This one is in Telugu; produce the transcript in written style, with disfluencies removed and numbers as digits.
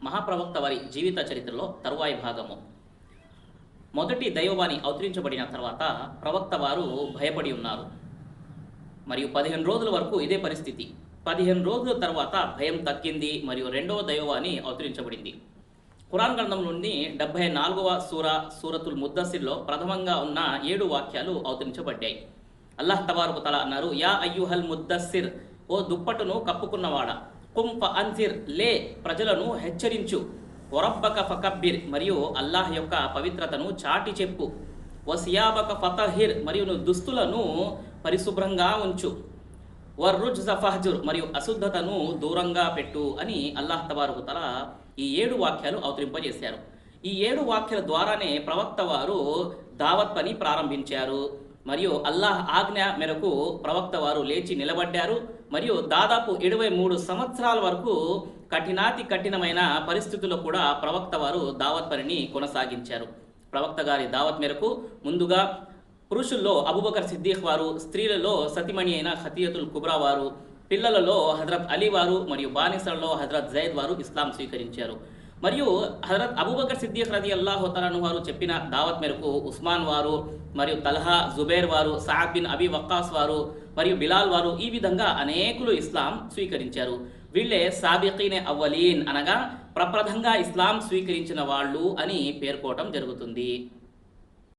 మహాప్రవక్త వారి జీవిత చరిత్రలో తరువాయి భాగము. మొదటి దైవవాణి అవతరించబడిన తర్వాత ప్రవక్త వారు భయపడి ఉన్నారు. మరియు 15 రోజుల వరకు ఇదే పరిస్థితి. 15 రోజుల తర్వాత భయం తగ్గింది మరియు రెండవ దైవవాణి అవతరించబడింది. ఖురాన్ గ్రంథంలోని 74వ సూరతుల్ ముద్దస్సిర్లో ప్రథమంగా ఉన్న 7 వాక్యాలు అవతరించబడ్డాయి. అల్లాహ్ తబారక తఆలా అన్నారు, యా అయ్యుహల్ ముద్దస్సిర్, ఓ దుప్పటును కప్పుకున్నవాడా, కుమ్ ఫఅన్జిర్, లే ప్రజలను హెచ్చరించు, వరబ్బక ఫకబ్బిర్, మరియు అల్లాహ్ యొక్క పవిత్రతను చాటి చెప్పు, వసియాబక ఫతహిర్, మరియు నువ్వు దుస్తులను పరిశుభ్రంగా ఉంచు, వర్రుజ్జ ఫహ్జుర్, మరియు అశుద్ధతను దూరంగా పెట్టు అని అల్లాహ్ తబారక తఆలా ఈ 7 వాక్యాలు అవతరింపజేశారు. ఈ 7 వాక్యాల ద్వారానే ప్రవక్త వారు దావత్ పని ప్రారంభించారు. మరియు అల్లాహ్ ఆజ్ఞ మేరకు ప్రవక్త వారు లేచి నిలబడ్డారు. మరియు దాదాపు 73 సంవత్సరాల వరకు కఠినాతి కఠినమైన పరిస్థితుల్లో కూడా ప్రవక్త వారు దావత్ పనిని కొనసాగించారు. ప్రవక్త గారి దావత్ మేరకు ముందుగా పురుషుల్లో అబూబకర్ సిద్దీక్ వారు, స్త్రీలలో సతిమణి అయిన ఖతీయతుల్ కుబ్రా వారు, పిల్లలలో హజరత్ అలీ వారు మరియు బానిసలలో హజరత్ జైద్ వారు ఇస్లాం స్వీకరించారు. మరియు హజరత్ అబూబకర్ సిద్దీక్ రదియల్లాహు తఆలా అన్హు వారు చెప్పిన దావత్ మేరకు ఉస్మాన్ వారు మరియు తల్హా, జుబైర్ వారు, సఅద్ బిన్ అబీ వక్కాస్ వారు మరియు బిలాల్ వారు, ఈ విధంగా అనేకులు ఇస్లాం స్వీకరించారు. వీళ్ళే సాబిఖీనే అవ్వలీన్ అనగా ప్రప్రథంగా ఇస్లాం స్వీకరించిన వాళ్ళు అని పేర్కోవటం జరుగుతుంది.